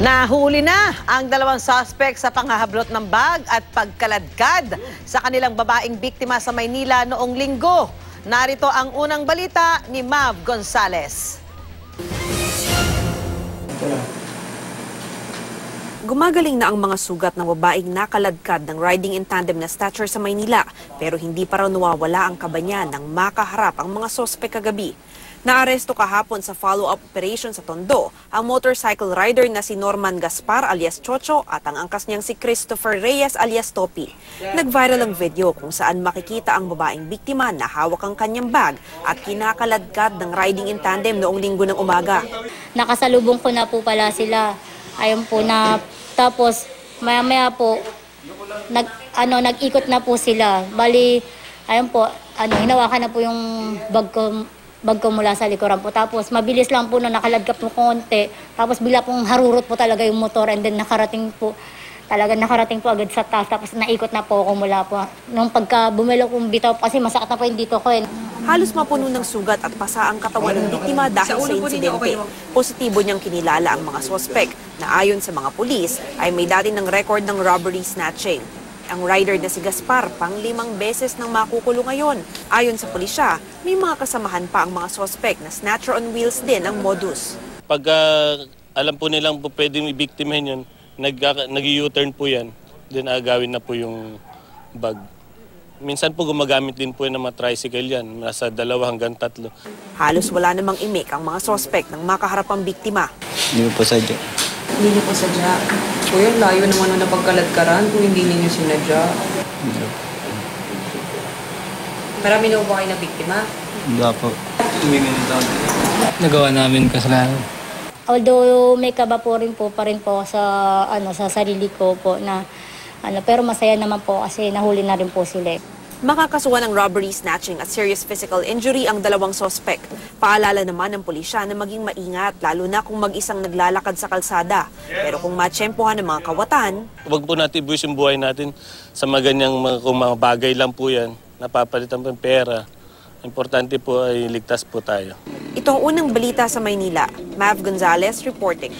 Nahuli na ang dalawang suspect sa panghahablot ng bag at pagkaladkad sa kanilang babaeng biktima sa Maynila noong linggo. Narito ang unang balita ni Mav Gonzales. Gumagaling na ang mga sugat ng babaeng nakaladkad ng riding in tandem na stature sa Maynila, pero hindi pa raw nawawala ang kaba niya nang makaharap ang mga sospek kagabi. Naaresto kahapon sa follow-up operation sa Tondo ang motorcycle rider na si Norman Gaspar alias Chocho at ang angkas niyang si Christopher Reyes alias Topi. Nag-viral ang video kung saan makikita ang babaeng biktima na hawak ang kanyang bag at kinakaladkad ng riding in tandem noong linggo ng umaga. Nakasalubong ko na po pala sila. Ayun po na, tapos maya-maya po, nag-ikot na po sila. Bali, ayun po, hinawakan na po yung bag ko mula sa likuran po. Tapos mabilis lang po na nakaladkap po konti. Tapos bila pong harurot po talaga yung motor and then nakarating po agad sa taas. Tapos naikot na po ako mula po. Nung pagka bumelo kong bitaw kasi masakit na po yung dito ko. Halos mapuno ng sugat at pasa ang katawan ng biktima dahil sa insidente. Positibo niyang kinilala ang mga sospek na ayon sa mga pulis ay may dati ng record ng robbery snatching. Ang rider na si Gaspar, pang-5 beses nang makukulong ngayon. Ayon sa pulisya, may mga kasamahan pa ang mga sospek na snatcher on wheels din ang modus. Pag alam po nilang po pwedeng ibiktimahin yun, nag-u-turn po yan, then agawin na po yung bag. Minsan po gumagamit din po ng mga tricycle yan, nasa 2 hanggang 3. Halos wala namang imik ang mga sospek nang makaharap ang biktima. Hindi po sadya. Hindi niyo po sadya. Kuya, layo naman na pagkaladkaran kung hindi ninyo sinadya. Marami na po kayo na biktima? Hindi po. Nagawa namin kasalanan. Although may kaba po rin po sa sarili ko po na pero masaya naman po kasi nahuli na rin po sila. Makakasuhan ng robbery, snatching at serious physical injury ang dalawang sospek. Paalala naman ng pulisya na maging maingat lalo na kung mag-isang naglalakad sa kalsada. Pero kung matsyempohan ng mga kawatan, Huwag po natin ibuwis yung buhay natin sa mga ganyang mga bagay lang po yan, napapalitan po ng pera. Importante po ay ligtas po tayo. ito ang unang balita sa Maynila. Mav Gonzales reporting.